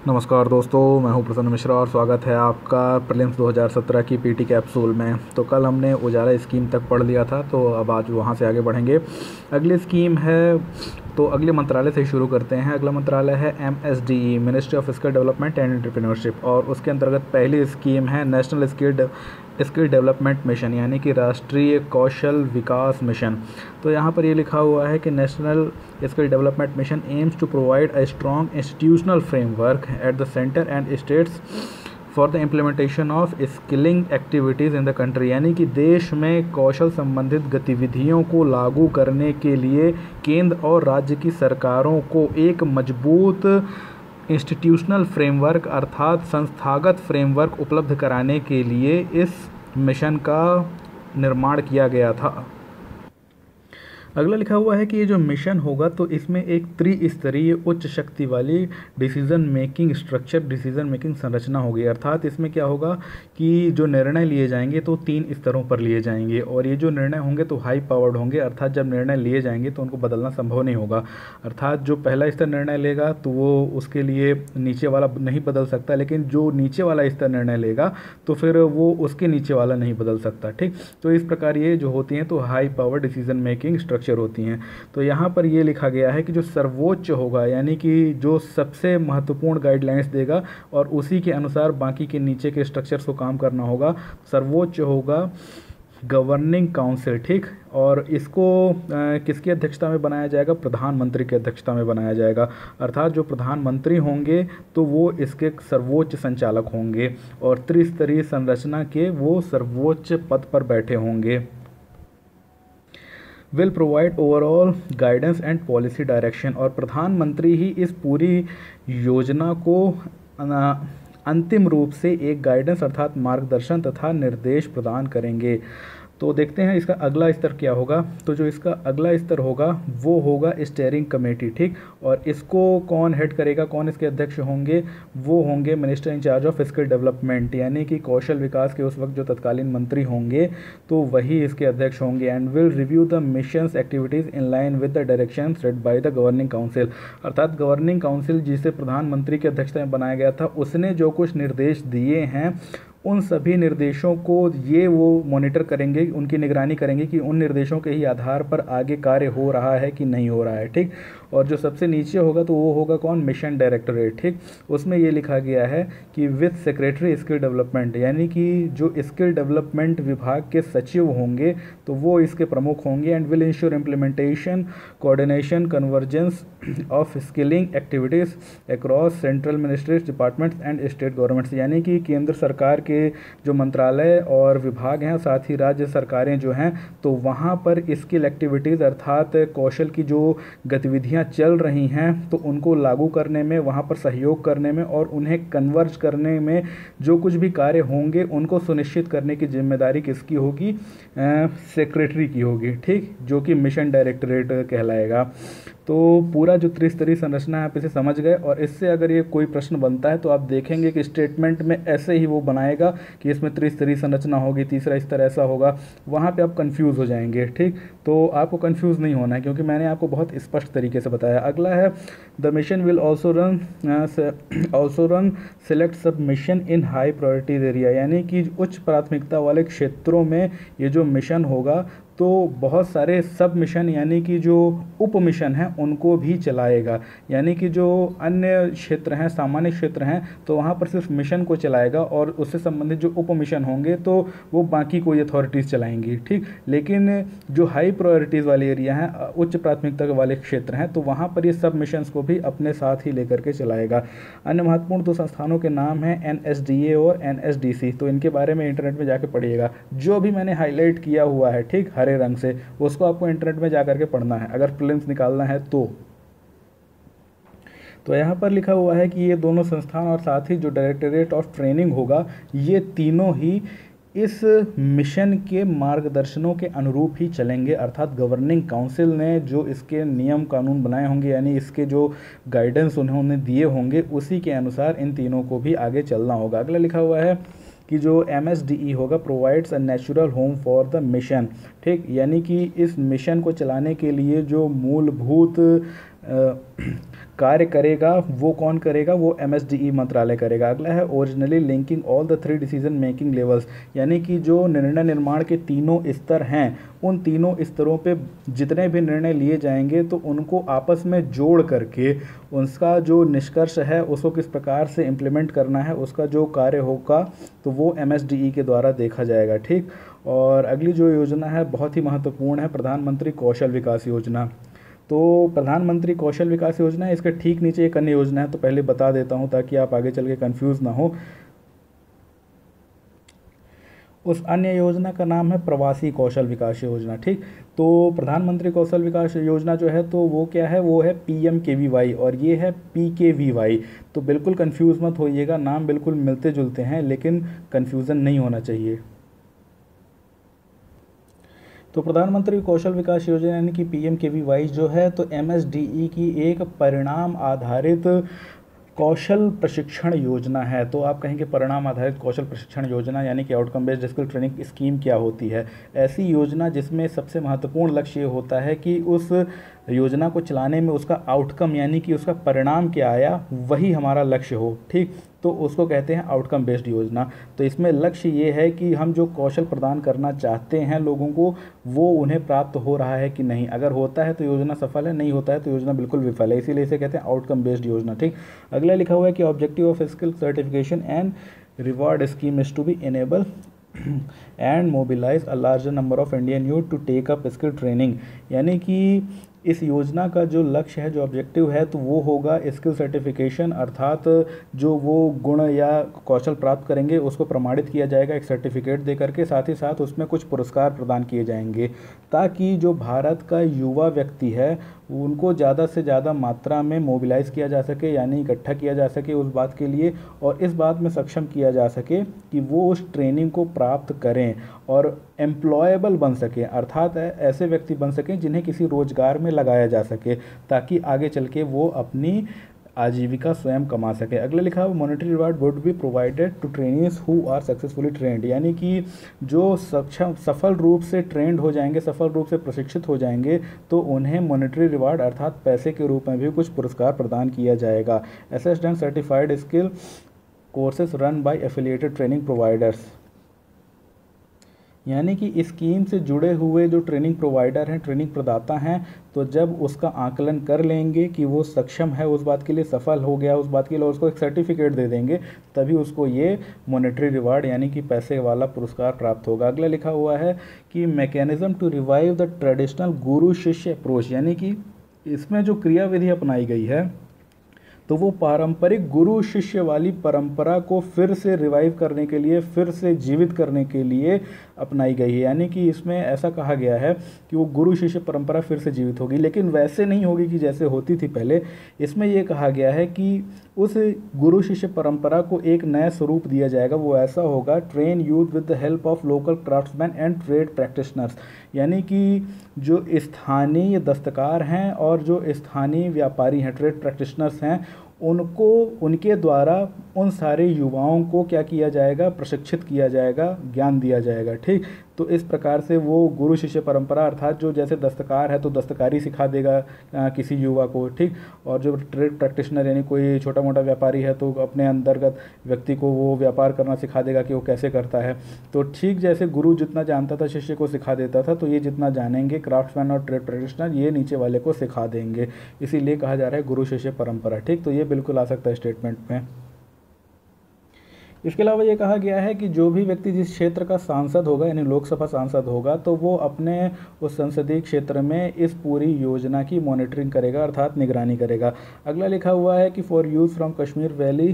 नमस्कार दोस्तों, मैं हूं प्रसन्न मिश्रा और स्वागत है आपका प्रीलिम्स 2017 की पीटी कैप्सूल में। तो कल हमने उजाला स्कीम तक पढ़ लिया था, तो अब आज वहां से आगे बढ़ेंगे। अगली स्कीम है, तो अगले मंत्रालय से ही शुरू करते हैं। अगला मंत्रालय है MSDE, ministry of skill development and entrepreneurship, और उसके अंतर्गत पहली स्कीम है नेशनल स्किल डेवलपमेंट मिशन, यानी कि राष्ट्रीय कौशल विकास मिशन। तो यहाँ पर ये लिखा हुआ है कि national skill development mission aims to provide a strong institutional framework at the centre and states for the implementation of skilling activities in the country, यानी कि देश में कौशल संबंधित गतिविधियों को लागू करने के लिए केंद्र और राज्य की सरकारों को एक मजबूत इंस्टीट्यूशनल फ्रेमवर्क अर्थात संस्थागत फ्रेमवर्क उपलब्ध कराने के लिए इस मिशन का निर्माण किया गया था। अगला लिखा हुआ है कि ये जो मिशन होगा तो इसमें एक त्रिस्तरीय उच्च शक्ति वाली डिसीजन मेकिंग संरचना होगी। अर्थात इसमें क्या होगा कि जो निर्णय लिए जाएंगे तो 3 स्तरों पर लिए जाएंगे, और ये जो निर्णय होंगे तो हाई पावर्ड होंगे। अर्थात जब निर्णय लिए जाएंगे तो उनको बदलना संभव नहीं होगा। अर्थात जो पहला स्तर निर्णय लेगा तो वो उसके लिए नीचे वाला नहीं बदल सकता, लेकिन जो नीचे वाला स्तर निर्णय लेगा तो फिर वो उसके नीचे वाला नहीं बदल सकता। ठीक, तो इस प्रकार ये जो होती हैं तो हाई पावर डिसीजन मेकिंग होती हैं। तो यहाँ पर ये लिखा गया है कि जो सर्वोच्च होगा, यानी कि जो सबसे महत्वपूर्ण गाइडलाइंस देगा और उसी के अनुसार बाकी के नीचे के स्ट्रक्चर्स को काम करना होगा, सर्वोच्च होगा गवर्निंग काउंसिल। ठीक, और इसको किसकी अध्यक्षता में बनाया जाएगा? प्रधानमंत्री की अध्यक्षता में बनाया जाएगा। अर्थात जो प्रधानमंत्री होंगे तो वो इसके सर्वोच्च संचालक होंगे और त्रिस्तरीय संरचना के वो सर्वोच्च पद पर बैठे होंगे। Will provide overall guidance and policy direction, और प्रधानमंत्री ही इस पूरी योजना को अंतिम रूप से एक गाइडेंस अर्थात मार्गदर्शन तथा निर्देश प्रदान करेंगे। तो देखते हैं इसका अगला स्तर क्या होगा। तो जो इसका अगला स्तर होगा वो होगा स्टीयरिंग कमेटी। ठीक, और इसको कौन हेड करेगा, कौन इसके अध्यक्ष होंगे? वो होंगे minister in charge of skill development, यानी कि कौशल विकास के उस वक्त जो तत्कालीन मंत्री होंगे तो वही इसके अध्यक्ष होंगे। And will review the missions activities in line with the direction set by the governing council. अर्थात गवर्निंग काउंसिल जिसे प्रधानमंत्री की अध्यक्षता में बनाया गया था, उसने जो कुछ निर्देश दिए हैं उन सभी निर्देशों को ये वो मॉनिटर करेंगे, उनकी निगरानी करेंगे कि उन निर्देशों के ही आधार पर आगे कार्य हो रहा है कि नहीं हो रहा है। ठीक, और जो सबसे नीचे होगा तो वो होगा कौन? Mission directorate. ठीक, उसमें ये लिखा गया है कि विद सेक्रेटरी स्किल डेवलपमेंट, यानी कि जो स्किल डेवलपमेंट विभाग के सचिव होंगे तो वो इसके प्रमुख होंगे। And will ensure implementation coordination convergence of skilling activities across central ministries departments and state governments, यानी कि केंद्र सरकार के जो मंत्रालय और विभाग हैं, साथ ही राज्य सरकारें जो हैं, तो वहाँ पर स्किल एक्टिविटीज़ अर्थात कौशल की जो गतिविधियाँ चल रही हैं तो उनको लागू करने में, वहाँ पर सहयोग करने में और उन्हें कन्वर्ज करने में जो कुछ भी कार्य होंगे उनको सुनिश्चित करने की जिम्मेदारी किसकी होगी? सेक्रेटरी की होगी। ठीक, जो कि मिशन डायरेक्टोरेट कहलाएगा। तो पूरा जो त्रिस्तरीय संरचना है आप इसे समझ गए, और इससे अगर ये कोई प्रश्न बनता है तो आप देखेंगे कि स्टेटमेंट में ऐसे ही वो बनाएगा कि इसमें त्रिस्तरीय संरचना होगी, तीसरा स्तर ऐसा होगा, वहाँ पे आप कंफ्यूज हो जाएंगे। ठीक, तो आपको कंफ्यूज नहीं होना है क्योंकि मैंने आपको बहुत स्पष्ट तरीके से बताया। अगला है the mission will also run select sub mission in high priorities area, यानी कि उच्च प्राथमिकता वाले क्षेत्रों में ये जो मिशन होगा तो बहुत सारे सब मिशन यानी कि जो उप मिशन हैं उनको भी चलाएगा। यानी कि जो अन्य क्षेत्र हैं, सामान्य क्षेत्र हैं, तो वहाँ पर सिर्फ मिशन को चलाएगा और उससे संबंधित जो उप मिशन होंगे तो वो बाकी कोई अथॉरिटीज़ चलाएंगी। ठीक, लेकिन जो हाई प्रायोरिटीज़ वाले एरिया हैं, उच्च प्राथमिकता वाले क्षेत्र हैं, तो वहाँ पर ये सब मिशंस को भी अपने साथ ही लेकर के चलाएगा। अन्य महत्वपूर्ण 2 संस्थानों के नाम हैं NSDA और NSDC, तो इनके बारे में इंटरनेट में जाके पढ़िएगा। जो भी मैंने हाईलाइट किया हुआ है ठीक हरे रंग से, उसको आपको इंटरनेट में जाकर के पढ़ना है अगर प्रीलिम्स निकालना है तो यहाँ पर लिखा हुआ है कि ये दोनों संस्थान और साथ ही जो डायरेक्टोरेट ऑफ ट्रेनिंग होगा, ये तीनों ही इस मिशन के मार्गदर्शनों के अनुरूप ही चलेंगे। अर्थात गवर्निंग काउंसिल ने जो इसके नियम कानून बनाए होंगे, यानी इसके जो गाइडेंस उन्होंने दिए होंगे, उसी के अनुसार इन तीनों को भी आगे चलना होगा। अगला लिखा हुआ है कि जो MSDE होगा provides a natural home for the mission. ठीक, यानी कि इस मिशन को चलाने के लिए जो मूलभूत कार्य करेगा वो कौन करेगा, वो MSDE मंत्रालय करेगा। अगला है originally linking all the 3 decision making levels, यानी कि जो निर्णय निर्माण के तीनों स्तर हैं उन तीनों स्तरों पे जितने भी निर्णय लिए जाएंगे तो उनको आपस में जोड़ करके उसका जो निष्कर्ष है उसको किस प्रकार से इम्प्लीमेंट करना है, उसका जो कार्य होगा तो वो MSDE के द्वारा देखा जाएगा। ठीक, और अगली जो योजना है बहुत ही महत्वपूर्ण है, प्रधानमंत्री कौशल विकास योजना। तो प्रधानमंत्री कौशल विकास योजना है, इसके ठीक नीचे एक अन्य योजना है, तो पहले बता देता हूँ ताकि आप आगे चल के कन्फ्यूज़ ना हो। उस अन्य योजना का नाम है प्रवासी कौशल विकास योजना। ठीक, तो प्रधानमंत्री कौशल विकास योजना जो है तो वो क्या है, वो है PMKVY और ये है PKVY। तो बिल्कुल कंफ्यूज मत होइएगा, नाम बिल्कुल मिलते जुलते हैं लेकिन कन्फ्यूज़न नहीं होना चाहिए। तो प्रधानमंत्री कौशल विकास योजना यानी कि PMKVY जो है तो MSDE की एक परिणाम आधारित कौशल प्रशिक्षण योजना है। तो आप कहेंगे परिणाम आधारित कौशल प्रशिक्षण योजना यानी कि outcome based skill training scheme क्या होती है? ऐसी योजना जिसमें सबसे महत्वपूर्ण लक्ष्य ये होता है कि उस योजना को चलाने में उसका आउटकम यानी कि उसका परिणाम क्या आया वही हमारा लक्ष्य हो। ठीक, तो उसको कहते हैं आउटकम बेस्ड योजना। तो इसमें लक्ष्य ये है कि हम जो कौशल प्रदान करना चाहते हैं लोगों को वो उन्हें प्राप्त हो रहा है कि नहीं। अगर होता है तो योजना सफल है, नहीं होता है तो योजना बिल्कुल विफल है, इसीलिए इसे कहते हैं आउटकम बेस्ड योजना। ठीक, अगला लिखा हुआ है कि objective of skill certification and reward scheme is to be enable and mobilise a larger number of Indian youth to take up skill training, यानी कि इस योजना का जो लक्ष्य है, जो ऑब्जेक्टिव है तो वो होगा स्किल सर्टिफिकेशन, अर्थात जो वो गुण या कौशल प्राप्त करेंगे उसको प्रमाणित किया जाएगा एक सर्टिफिकेट दे करके, साथ ही साथ उसमें कुछ पुरस्कार प्रदान किए जाएंगे ताकि जो भारत का युवा व्यक्ति है उनको ज़्यादा से ज़्यादा मात्रा में मोबिलाइज किया जा सके, यानी इकट्ठा किया जा सके उस बात के लिए, और इस बात में सक्षम किया जा सके कि वो उस ट्रेनिंग को प्राप्त करें और एम्प्लॉयबल बन सकें, अर्थात ऐसे व्यक्ति बन सकें जिन्हें किसी रोजगार में लगाया जा सके ताकि आगे चल के वो अपनी आजीविका स्वयं कमा सके। अगला लिखा हुआ monetary reward would be provided to trainees who are successfully trained, यानी कि जो सफल रूप से ट्रेंड हो जाएंगे, सफल रूप से प्रशिक्षित हो जाएंगे तो उन्हें मॉनेटरी रिवार्ड अर्थात पैसे के रूप में भी कुछ पुरस्कार प्रदान किया जाएगा। Assessed and certified skill courses run by affiliated training providers, यानी कि स्कीम से जुड़े हुए जो ट्रेनिंग प्रोवाइडर हैं, ट्रेनिंग प्रदाता हैं, तो जब उसका आकलन कर लेंगे कि वो सक्षम है उस बात के लिए, सफल हो गया उस बात के लिए, और उसको एक सर्टिफिकेट दे देंगे तभी उसको ये मॉनेटरी रिवार्ड यानी कि पैसे वाला पुरस्कार प्राप्त होगा। अगला लिखा हुआ है कि mechanism to revive the traditional guru shishya approach, यानी कि इसमें जो क्रियाविधि अपनाई गई है तो वो पारंपरिक गुरु शिष्य वाली परंपरा को फिर से रिवाइव करने के लिए, फिर से जीवित करने के लिए अपनाई गई है। यानी कि इसमें ऐसा कहा गया है कि वो गुरु शिष्य परंपरा फिर से जीवित होगी, लेकिन वैसे नहीं होगी कि जैसे होती थी पहले। इसमें ये कहा गया है कि उस गुरु शिष्य परंपरा को एक नया स्वरूप दिया जाएगा। वो ऐसा होगा, train youth with the help of local craftsman and trade practitioners, यानी कि जो स्थानीय दस्तकार हैं और जो स्थानीय व्यापारी हैं, ट्रेड प्रैक्टिशनर्स हैं, उनको उनके द्वारा उन सारे युवाओं को क्या किया जाएगा, प्रशिक्षित किया जाएगा, ज्ञान दिया जाएगा। ठीक, तो इस प्रकार से वो गुरु शिष्य परंपरा अर्थात जो जैसे दस्तकार है तो दस्तकारी सिखा देगा किसी युवा को। ठीक, और जो ट्रेड प्रैक्टिशनर यानी कोई छोटा मोटा व्यापारी है तो अपने अंतर्गत व्यक्ति को वो व्यापार करना सिखा देगा कि वो कैसे करता है। तो ठीक जैसे गुरु जितना जानता था शिष्य को सिखा देता था, तो ये जितना जानेंगे क्राफ्ट्समैन और ट्रेड प्रैक्टिशनर ये नीचे वाले को सिखा देंगे, इसीलिए कहा जा रहा है गुरु शिष्य परंपरा। ठीक, तो ये बिल्कुल आ सकता है स्टेटमेंट में। इसके अलावा ये कहा गया है कि जो भी व्यक्ति जिस क्षेत्र का सांसद होगा यानी लोकसभा सांसद होगा तो वो अपने उस संसदीय क्षेत्र में इस पूरी योजना की मॉनिटरिंग करेगा अर्थात निगरानी करेगा। अगला लिखा हुआ है कि for youth from Kashmir valley,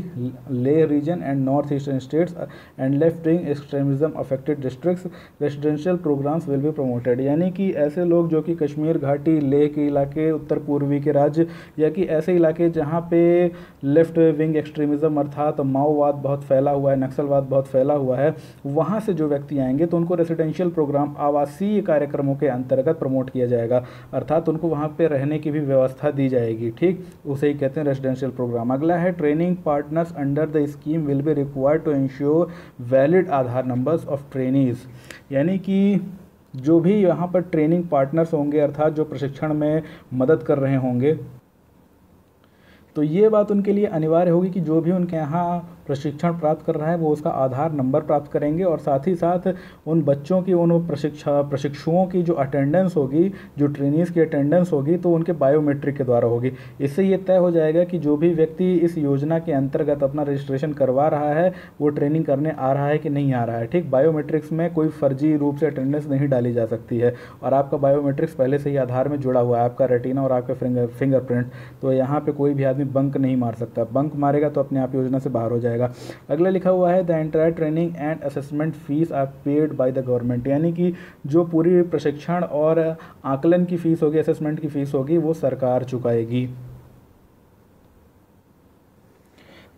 Leh region and north eastern states and left wing extremism affected districts residential programmes will be promoted, यानी कि ऐसे लोग जो कि कश्मीर घाटी, लेह के इलाके, उत्तर पूर्वी के राज्य या कि ऐसे इलाके जहाँ पे लेफ्ट विंग एक्सट्रीमिज्म अर्थात माओवाद बहुत फैला हुआ है, नक्सलवाद बहुत फैला हुआ है, वहाँ से जो व्यक्ति आएंगे तो उनको रेसिडेंशियल प्रोग्राम, आवासीय कार्यक्रमों के अंतर्गत प्रमोट किया जाएगा, अर्थात उनको वहाँ पे रहने की भी व्यवस्था दी जाएगी। ठीक, उसे ही कहते हैं रेसिडेंशियल प्रोग्राम। अगला है training partners under the scheme will be required to ensure valid Aadhaar numbers of trainees, यानी कि जो भी यहाँ पर ट्रेनिंग पार्टनर्स होंगे अर्थात जो प्रशिक्षण में मदद कर रहे होंगे तो ये बात उनके लिए अनिवार्य होगी कि जो भी उनके यहाँ प्रशिक्षण प्राप्त कर रहा है वो उसका आधार नंबर प्राप्त करेंगे, और साथ ही साथ उन बच्चों की, उन प्रशिक्षुओं की जो अटेंडेंस होगी, जो ट्रेनीज़ की अटेंडेंस होगी, तो उनके बायोमेट्रिक के द्वारा होगी। इससे ये तय हो जाएगा कि जो भी व्यक्ति इस योजना के अंतर्गत अपना रजिस्ट्रेशन करवा रहा है वो ट्रेनिंग करने आ रहा है कि नहीं आ रहा है। ठीक, बायोमेट्रिक्स में कोई फर्जी रूप से अटेंडेंस नहीं डाली जा सकती है, और आपका बायोमेट्रिक्स पहले से ही आधार में जुड़ा हुआ है, आपका रेटिना और आपका फिंगरप्रिंट। तो यहाँ पे कोई भी आदमी बंक नहीं मार सकता, बंक मारेगा तो अपने आप योजना से बाहर हो जाएगा। अगला लिखा हुआ है the entire training and assessment fees are paid by the government, यानी कि जो पूरी प्रशिक्षण और आकलन की फीस होगी, असेसमेंट की फीस होगी, वो सरकार चुकाएगी।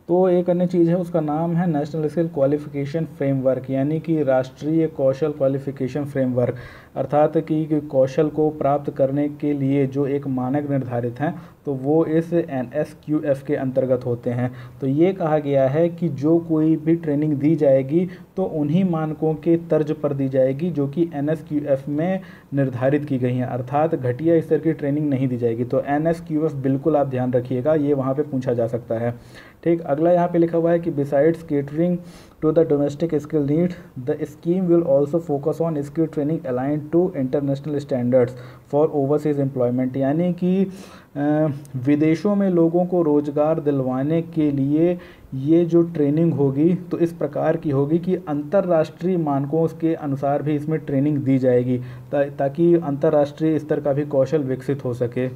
तो एक अन्य चीज़ है, उसका नाम है नेशनल स्किल क्वालिफिकेशन फ्रेमवर्क, यानी कि राष्ट्रीय कौशल क्वालिफिकेशन फ्रेमवर्क, अर्थात कि कौशल को प्राप्त करने के लिए जो एक मानक निर्धारित हैं तो वो इस NSQF के अंतर्गत होते हैं। तो ये कहा गया है कि जो कोई भी ट्रेनिंग दी जाएगी तो उन्हीं मानकों के तर्ज पर दी जाएगी जो कि NSQF में निर्धारित की गई हैं, अर्थात घटिया स्तर की ट्रेनिंग नहीं दी जाएगी। तो NSQF बिल्कुल आप ध्यान रखिएगा, ये वहाँ पे पूछा जा सकता है। ठीक, अगला यहाँ पे लिखा हुआ है कि besides catering to the domestic skill need the scheme will also focus on skill training aligned to international standards for overseas employment, यानी कि विदेशों में लोगों को रोज़गार दिलवाने के लिए ये जो ट्रेनिंग होगी तो इस प्रकार की होगी कि अंतर्राष्ट्रीय मानकों के अनुसार भी इसमें ट्रेनिंग दी जाएगी, ताकि अंतर्राष्ट्रीय स्तर का भी कौशल विकसित हो सके।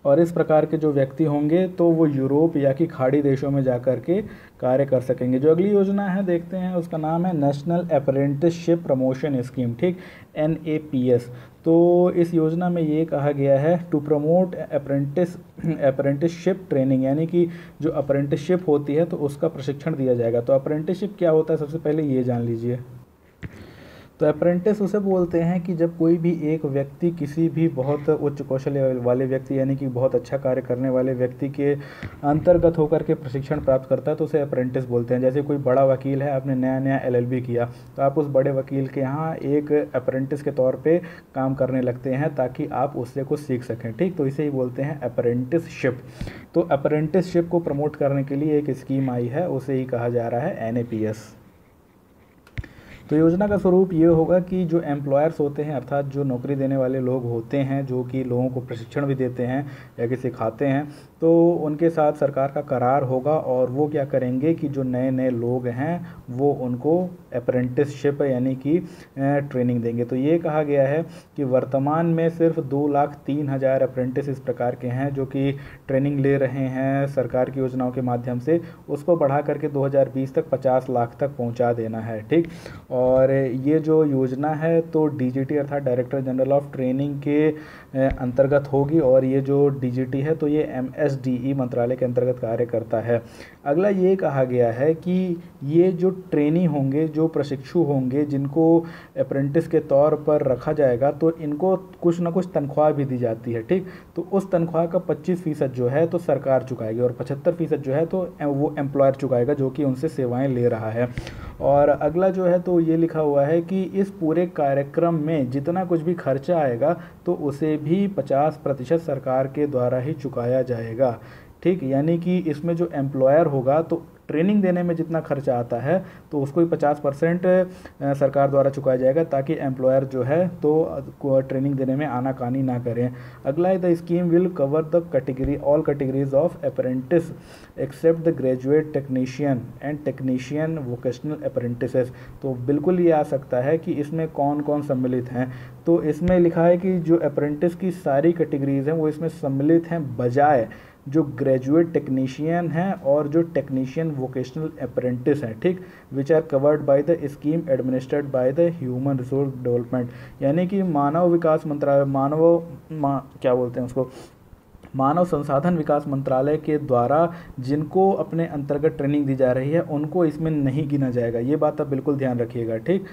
और इस प्रकार के जो व्यक्ति होंगे तो वो यूरोप या कि खाड़ी देशों में जाकर के कार्य कर सकेंगे। जो अगली योजना है देखते हैं, उसका नाम है नेशनल अप्रेंटिसशिप प्रमोशन स्कीम, ठीक, NAPS। तो इस योजना में ये कहा गया है टू प्रमोट अप्रेंटिसशिप ट्रेनिंग, यानी कि जो अप्रेंटिसशिप होती है तो उसका प्रशिक्षण दिया जाएगा। तो अप्रेंटिसशिप क्या होता है, सबसे पहले ये जान लीजिए। तो अप्रेंटिस उसे बोलते हैं कि जब कोई भी एक व्यक्ति किसी भी बहुत उच्च कौशल वाले व्यक्ति, यानी कि बहुत अच्छा कार्य करने वाले व्यक्ति के अंतर्गत होकर के प्रशिक्षण प्राप्त करता है तो उसे अप्रेंटिस बोलते हैं। जैसे कोई बड़ा वकील है, आपने नया नया LLB किया, तो आप उस बड़े वकील के यहाँ एक अप्रेंटिस के तौर पर काम करने लगते हैं ताकि आप उससे कुछ सीख सकें। ठीक, तो इसे ही बोलते हैं अप्रेंटिसशिप। तो अप्रेंटिसशिप को प्रमोट करने के लिए एक स्कीम आई है, उसे ही कहा जा रहा है NAPS। तो योजना का स्वरूप ये होगा कि जो एम्प्लॉयर्स होते हैं, अर्थात जो नौकरी देने वाले लोग होते हैं, जो कि लोगों को प्रशिक्षण भी देते हैं या कि सिखाते हैं, तो उनके साथ सरकार का करार होगा और वो क्या करेंगे कि जो नए नए लोग हैं वो उनको अप्रेंटिसशिप यानी कि ट्रेनिंग देंगे। तो ये कहा गया है कि वर्तमान में सिर्फ 2,03,000 अप्रेंटिस इस प्रकार के हैं जो कि ट्रेनिंग ले रहे हैं सरकार की योजनाओं के माध्यम से। उसको बढ़ा करके 2020 तक 50 लाख तक पहुंचा देना है। ठीक, और ये जो योजना है तो DGT अर्थात डायरेक्टर जनरल ऑफ ट्रेनिंग के अंतर्गत होगी, और ये जो DGT है तो ये MSDE मंत्रालय के अंतर्गत कार्य करता है। अगला ये कहा गया है कि ये जो ट्रेनी होंगे, जो प्रशिक्षु होंगे, जिनको अप्रेंटिस के तौर पर रखा जाएगा, तो इनको कुछ ना कुछ तनख्वाह भी दी जाती है। ठीक, तो उस तनख्वाह का 25% जो है तो सरकार चुकाएगी और 75% जो है तो वो एम्प्लॉयर चुकाएगा जो कि उनसे सेवाएं ले रहा है। और अगला जो है तो ये लिखा हुआ है कि इस पूरे कार्यक्रम में जितना कुछ भी खर्चा आएगा तो उसे भी 50% सरकार के द्वारा ही चुकाया जाएगा। ठीक, यानी कि इसमें जो एम्प्लॉयर होगा तो ट्रेनिंग देने में जितना खर्चा आता है तो उसको ही 50% सरकार द्वारा चुकाया जाएगा, ताकि एम्प्लॉयर जो है तो ट्रेनिंग देने में आनाकानी ना करें। अगला है the scheme will cover the category all categories of apprentice except the graduate technician and technician vocational apprentices. तो बिल्कुल ये आ सकता है कि इसमें कौन कौन सम्मिलित हैं। तो इसमें लिखा है कि जो अप्रेंटिस की सारी कैटेगरीज हैं वो इसमें सम्मिलित हैं, बजाय जो ग्रेजुएट टेक्नीशियन हैं और जो टेक्नीशियन वोकेशनल अप्रेंटिस हैं। ठीक, which are covered by the scheme administered by the human resource development, यानी कि मानव विकास मंत्रालय, क्या बोलते हैं उसको, मानव संसाधन विकास मंत्रालय के द्वारा जिनको अपने अंतर्गत ट्रेनिंग दी जा रही है उनको इसमें नहीं गिना जाएगा। ये बात आप बिल्कुल ध्यान रखिएगा। ठीक,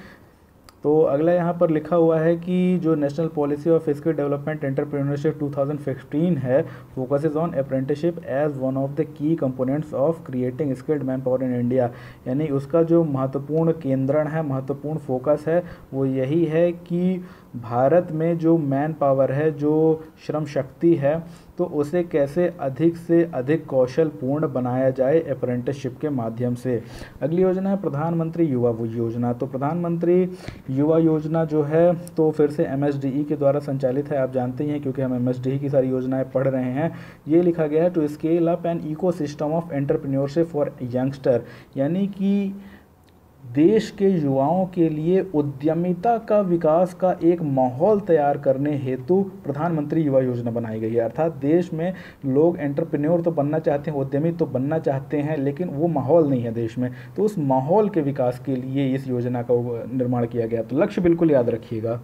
तो अगला यहाँ पर लिखा हुआ है कि जो national policy of skill development entrepreneurship 2015 है focuses on apprenticeship as one of the key components of creating skilled manpower in India, यानी उसका जो महत्वपूर्ण केंद्रण है, महत्वपूर्ण फोकस है वो यही है कि भारत में जो मैन पावर है, जो श्रम शक्ति है, तो तो उसे कैसे अधिक से अधिक कौशलपूर्ण बनाया जाए अप्रेंटिसशिप के माध्यम से। अगली योजना है प्रधानमंत्री युवा योजना। तो प्रधानमंत्री युवा योजना जो है तो फिर से MSDE के द्वारा संचालित है, आप जानते ही हैं क्योंकि हम MSDE की सारी योजनाएं पढ़ रहे हैं। ये लिखा गया है to scale up an ecosystem of entrepreneurship for youngster, यानी कि देश के युवाओं के लिए उद्यमिता का विकास का एक माहौल तैयार करने हेतु प्रधानमंत्री युवा योजना बनाई गई है। अर्थात देश में लोग एंटरप्रेन्योर तो बनना चाहते हैं, उद्यमी तो बनना चाहते हैं, लेकिन वो माहौल नहीं है देश में, तो उस माहौल के विकास के लिए इस योजना का निर्माण किया गया। तो लक्ष्य बिल्कुल याद रखिएगा।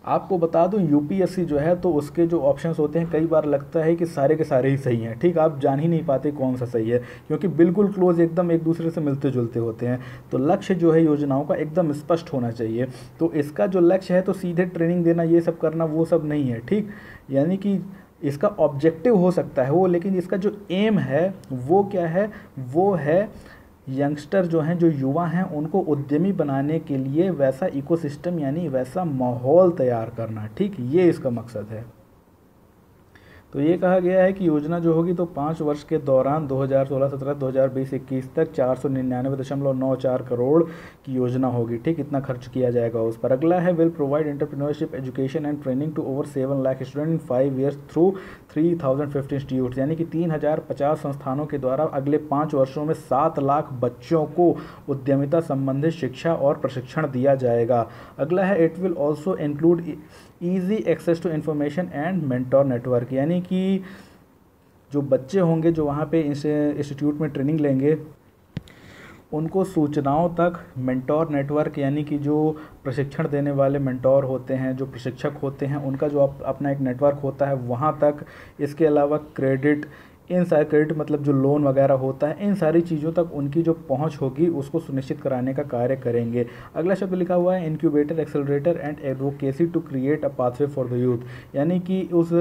आपको बता दूं UPSC जो है तो उसके जो ऑप्शंस होते हैं कई बार लगता है कि सारे के सारे ही सही हैं, ठीक, आप जान ही नहीं पाते कौन सा सही है, क्योंकि बिल्कुल क्लोज एकदम एक दूसरे से मिलते जुलते होते हैं। तो लक्ष्य जो है योजनाओं का एकदम स्पष्ट होना चाहिए। तो इसका जो लक्ष्य है तो सीधे ट्रेनिंग देना ये सब करना वो सब नहीं है, ठीक, यानी कि इसका ऑब्जेक्टिव हो सकता है वो, लेकिन इसका जो एम है वो क्या है, वो है यंगस्टर जो हैं, जो युवा हैं, उनको उद्यमी बनाने के लिए वैसा इकोसिस्टम यानी वैसा माहौल तैयार करना, ठीक, ये इसका मकसद है। तो ये कहा गया है कि योजना जो होगी तो 5 वर्ष के दौरान 2016-17, 2020-21 तक 499.94 करोड़ की योजना होगी, ठीक, इतना खर्च किया जाएगा उस पर। अगला है will provide entrepreneurship education and training to over 7 lakh student in 5 years through 3050 institute, यानी कि 3050 संस्थानों के द्वारा अगले 5 वर्षों में 7 लाख बच्चों को उद्यमिता संबंधित शिक्षा और प्रशिक्षण दिया जाएगा। अगला है it will also include easy access to information and mentor network, यानी कि जो बच्चे होंगे जो वहाँ पे इस इंस्टीट्यूट में ट्रेनिंग लेंगे उनको सूचनाओं तक मेंटोर नेटवर्क, यानी कि जो प्रशिक्षण देने वाले मेंटोर होते हैं, जो प्रशिक्षक होते हैं, उनका जो अपना एक नेटवर्क होता है वहाँ तक, इसके अलावा क्रेडिट, इन सारे क्रेडिट मतलब जो लोन वगैरह होता है, इन सारी चीज़ों तक उनकी जो पहुंच होगी उसको सुनिश्चित कराने का कार्य करेंगे। अगला शब्द लिखा हुआ है incubator accelerator and advocacy to create a pathway for the youth, यानी कि उस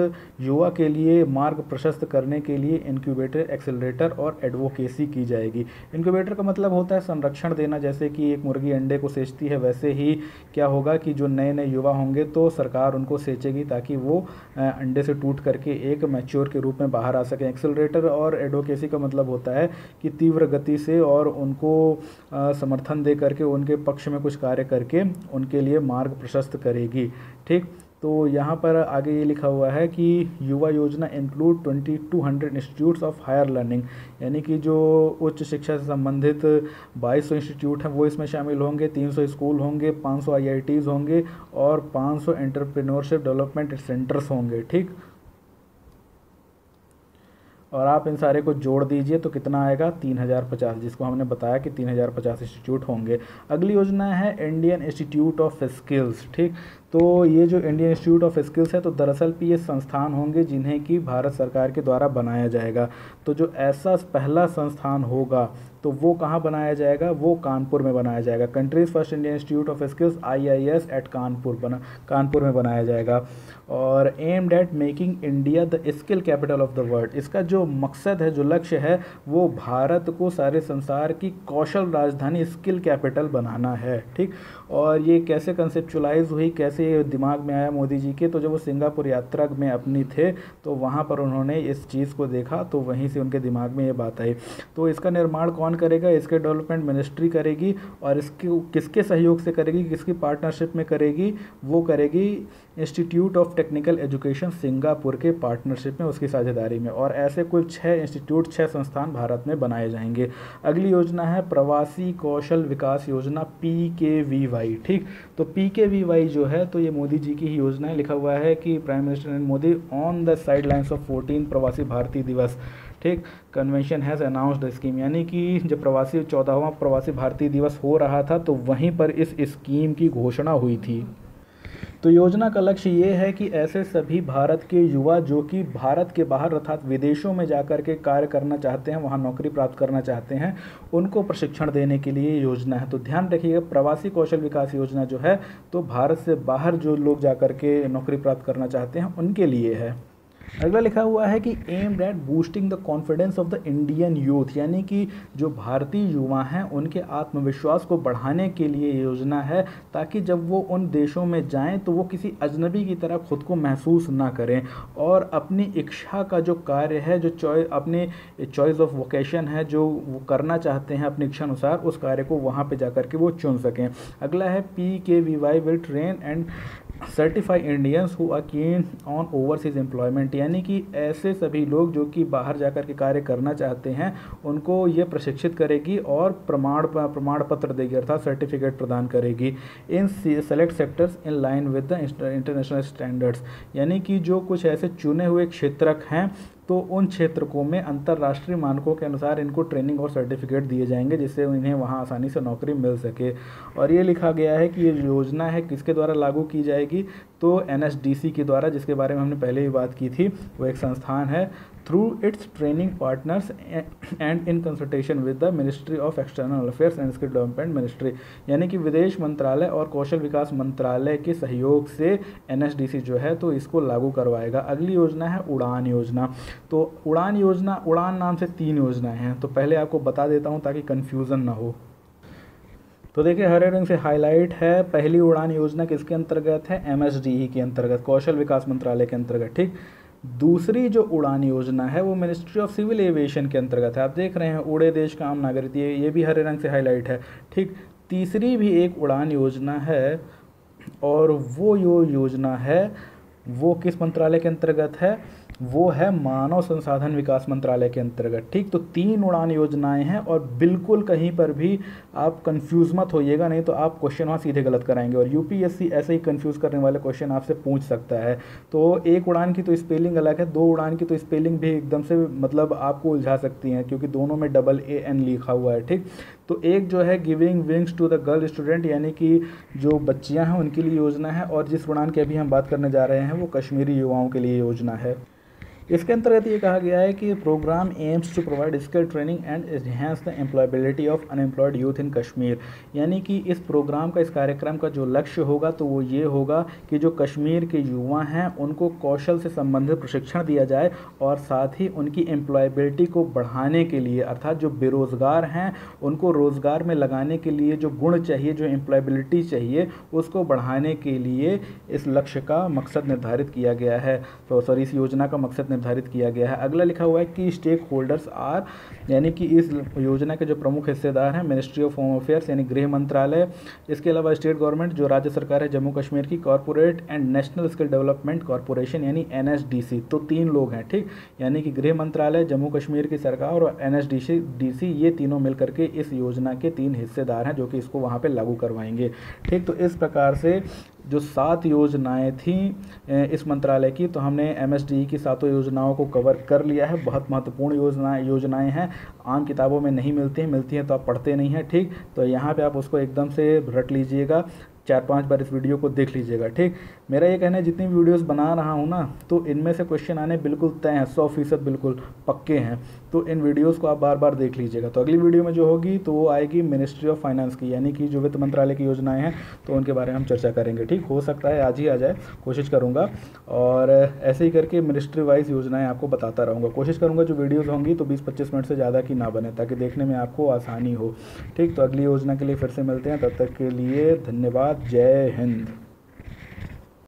युवा के लिए मार्ग प्रशस्त करने के लिए इनक्यूबेटर एक्सेलरेटर और एडवोकेसी की जाएगी। इनक्यूबेटर का मतलब होता है संरक्षण देना, जैसे कि एक मुर्गी अंडे को सेचती है, वैसे ही क्या होगा कि जो नए नए युवा होंगे तो सरकार उनको सेचेगी ताकि वो अंडे से टूट करके एक मैच्योर के रूप में बाहर आ सकें। एक्सेलरेटर और एडवोकेसी का मतलब होता है कि तीव्र गति से और उनको समर्थन दे करके उनके पक्ष में कुछ कार्य करके उनके लिए मार्ग प्रशस्त करेगी, ठीक। तो यहाँ पर आगे ये लिखा हुआ है कि युवा योजना include 2200 institutes of higher learning, यानी कि जो उच्च शिक्षा से संबंधित 2200 इंस्टीट्यूट हैं वो इसमें शामिल होंगे, 300 स्कूल होंगे, 500 IITs होंगे और 500 एंटरप्रेन्योरशिप डेवलपमेंट सेंटर्स होंगे, ठीक। और आप इन सारे को जोड़ दीजिए तो कितना आएगा 3050, जिसको हमने बताया कि 3050 इंस्टीट्यूट होंगे। अगली योजना है इंडियन इंस्टीट्यूट ऑफ स्किल्स, ठीक। तो ये जो इंडियन इंस्टीट्यूट ऑफ स्किल्स है तो दरअसल ये संस्थान होंगे जिन्हें कि भारत सरकार के द्वारा बनाया जाएगा। तो जो ऐसा पहला संस्थान होगा तो वो कहाँ बनाया जाएगा, वो कानपुर में बनाया जाएगा। Country's first Indian institute of skills IIS at Kanpur में बनाया जाएगा। और aimed at making India the skill capital of the world, इसका जो मकसद है, जो लक्ष्य है, वो भारत को सारे संसार की कौशल राजधानी स्किल कैपिटल बनाना है, ठीक। और ये कैसे कंसेप्चुलाइज हुई, कैसे ये दिमाग में आया मोदी जी के, तो जब वो सिंगापुर यात्रा में अपनी थे तो वहाँ पर उन्होंने इस चीज़ को देखा तो वहीं से उनके दिमाग में ये बात आई। तो इसका निर्माण कौन करेगा, इसके डेवलपमेंट मिनिस्ट्री करेगी, और इसके किसके सहयोग से करेगी, किसकी पार्टनरशिप में करेगी, वो करेगी institute of technical education Singapore के पार्टनरशिप में, उसकी साझेदारी में। और ऐसे कुल 6 इंस्टीट्यूट, 6 संस्थान भारत में बनाए जाएंगे। अगली योजना है प्रवासी कौशल विकास योजना PKVY, ठीक। तो PKVY जो है तो ये मोदी जी की ही योजना है। लिखा हुआ है कि prime minister Narendra Modi on the side lines of 14 प्रवासी भारतीय दिवस, ठीक, convention has announced the scheme, यानी कि जब 14वां प्रवासी भारतीय दिवस हो रहा था तो वहीं पर इस स्कीम की घोषणा हुई थी। तो योजना का लक्ष्य ये है कि ऐसे सभी भारत के युवा जो कि भारत के बाहर अर्थात विदेशों में जाकर के कार्य करना चाहते हैं, वहाँ नौकरी प्राप्त करना चाहते हैं, उनको प्रशिक्षण देने के लिए योजना है। तो ध्यान रखिएगा, प्रवासी कौशल विकास योजना जो है तो भारत से बाहर जो लोग जाकर के नौकरी प्राप्त करना चाहते हैं उनके लिए है। अगला लिखा हुआ है कि aimed at boosting the confidence of the Indian youth, यानी कि जो भारतीय युवा हैं उनके आत्मविश्वास को बढ़ाने के लिए योजना है, ताकि जब वो उन देशों में जाएं तो वो किसी अजनबी की तरह खुद को महसूस ना करें और अपनी इच्छा का जो कार्य है, जो अपने चॉइस ऑफ वोकेशन है, जो वो करना चाहते हैं अपनी इच्छा अनुसार, उस कार्य को वहाँ पे जा कर के वो चुन सकें। अगला है PKVY will train and certify Indians who are keen on overseas employment, यानी कि ऐसे सभी लोग जो कि बाहर जाकर के कार्य करना चाहते हैं उनको ये प्रशिक्षित करेगी और प्रमाण पत्र देगी, अर्थात सर्टिफिकेट प्रदान करेगी in select sectors in line with the international standards, यानी कि जो कुछ ऐसे चुने हुए क्षेत्रक हैं तो उन क्षेत्रकों में अंतर्राष्ट्रीय मानकों के अनुसार इनको ट्रेनिंग और सर्टिफिकेट दिए जाएंगे, जिससे उन्हें वहां आसानी से नौकरी मिल सके। और ये लिखा गया है कि ये योजना है किसके द्वारा लागू की जाएगी, तो NSDC के द्वारा, जिसके बारे में हमने पहले ही बात की थी। वो एक संस्थान है through it's training partners and in consultation with the ministry of external affairs and skill development ministry, यानी कि विदेश मंत्रालय और कौशल विकास मंत्रालय के सहयोग से NSDC जो है तो इसको लागू करवाएगा। अगली योजना है उड़ान योजना। तो उड़ान नाम से 3 योजनाएं हैं, तो पहले आपको बता देता हूं ताकि कन्फ्यूज़न ना हो। तो देखिए हरे रंग से हाईलाइट है, पहली उड़ान योजना किसके अंतर्गत है, MSDE के अंतर्गत, कौशल विकास मंत्रालय के अंतर्गत, ठीक। दूसरी जो उड़ान योजना है वो मिनिस्ट्री ऑफ सिविल एविएशन के अंतर्गत है, आप देख रहे हैं उड़े देश का आम नागरिक, ये भी हरे रंग से हाईलाइट है, ठीक। तीसरी भी एक उड़ान योजना है और वो योजना है वो किस मंत्रालय के अंतर्गत है, वो है मानव संसाधन विकास मंत्रालय के अंतर्गत, ठीक। तो 3 उड़ान योजनाएं हैं और बिल्कुल कहीं पर भी आप कंफ्यूज मत होइएगा, नहीं तो आप क्वेश्चन वहाँ सीधे गलत कराएंगे और UPSC ऐसे ही कंफ्यूज करने वाले क्वेश्चन आपसे पूछ सकता है। तो एक उड़ान की तो स्पेलिंग अलग है, 2 उड़ान की तो स्पेलिंग भी एकदम से मतलब आपको उलझा सकती हैं, क्योंकि दोनों में AAN लिखा हुआ है, ठीक। तो एक जो है giving wings to the girl student, यानी कि जो बच्चियां हैं उनके लिए योजना है, और जिस उड़ान की अभी हम बात करने जा रहे हैं वो कश्मीरी युवाओं के लिए योजना है। इसके अंतर्गत ये कहा गया है कि programme aims to provide skill training and enhance the employability of unemployed youth in Kashmir, यानी कि इस प्रोग्राम का, इस कार्यक्रम का जो लक्ष्य होगा तो वो ये होगा कि जो कश्मीर के युवा हैं उनको कौशल से संबंधित प्रशिक्षण दिया जाए और साथ ही उनकी एम्प्लॉयबिलिटी को बढ़ाने के लिए, अर्थात जो बेरोज़गार हैं उनको रोज़गार में लगाने के लिए जो गुण चाहिए, जो एम्प्लॉयबिलिटी चाहिए, उसको बढ़ाने के लिए इस लक्ष्य का मकसद निर्धारित किया गया है, तो सॉरी इस योजना का मकसद निर्धारित किया गया है। अगला लिखा हुआ है कि स्टेक होल्डर्स आर, यानी कि इस योजना के जो प्रमुख हिस्सेदार हैं मिनिस्ट्री ऑफ होम अफेयर्स यानी गृह मंत्रालय, इसके अलावा स्टेट गवर्नमेंट जो राज्य सरकार है जम्मू कश्मीर की, corporate and national skill development corporation यानी NSDC, तो 3 लोग हैं, ठीक। यानी कि गृह मंत्रालय, जम्मू कश्मीर की सरकार और NSDC, ये तीनों मिलकर के इस योजना के 3 हिस्सेदार हैं जो कि इसको वहाँ पे लागू करवाएंगे, ठीक। तो इस प्रकार से जो 7 योजनाएं थी इस मंत्रालय की, तो हमने MSDE की 7 योजनाओं को कवर कर लिया है। बहुत महत्वपूर्ण योजनाएं हैं, आम किताबों में नहीं मिलती हैं तो आप पढ़ते नहीं हैं, ठीक। तो यहाँ पे आप उसको एकदम से रट लीजिएगा, 4-5 बार इस वीडियो को देख लीजिएगा, ठीक। मेरा ये कहना है जितनी वीडियोस बना रहा हूँ ना, तो इनमें से क्वेश्चन आने बिल्कुल तय हैं, 100% बिल्कुल पक्के हैं, तो इन वीडियोस को आप बार बार देख लीजिएगा। तो अगली वीडियो में जो होगी तो वो आएगी मिनिस्ट्री ऑफ फाइनेंस की, यानी कि जो वित्त मंत्रालय की योजनाएं हैं तो उनके बारे में हम चर्चा करेंगे, ठीक। हो सकता है आज ही आ जाए, कोशिश करूँगा, और ऐसे ही करके मिनिस्ट्री वाइज योजनाएँ आपको बताता रहूँगा। कोशिश करूँगा जो वीडियोज़ होंगी तो 20-25 मिनट से ज़्यादा की ना बने, ताकि देखने में आपको आसानी हो, ठीक। तो अगली योजना के लिए फिर से मिलते हैं, तब तक के लिए धन्यवाद, जय हिंद।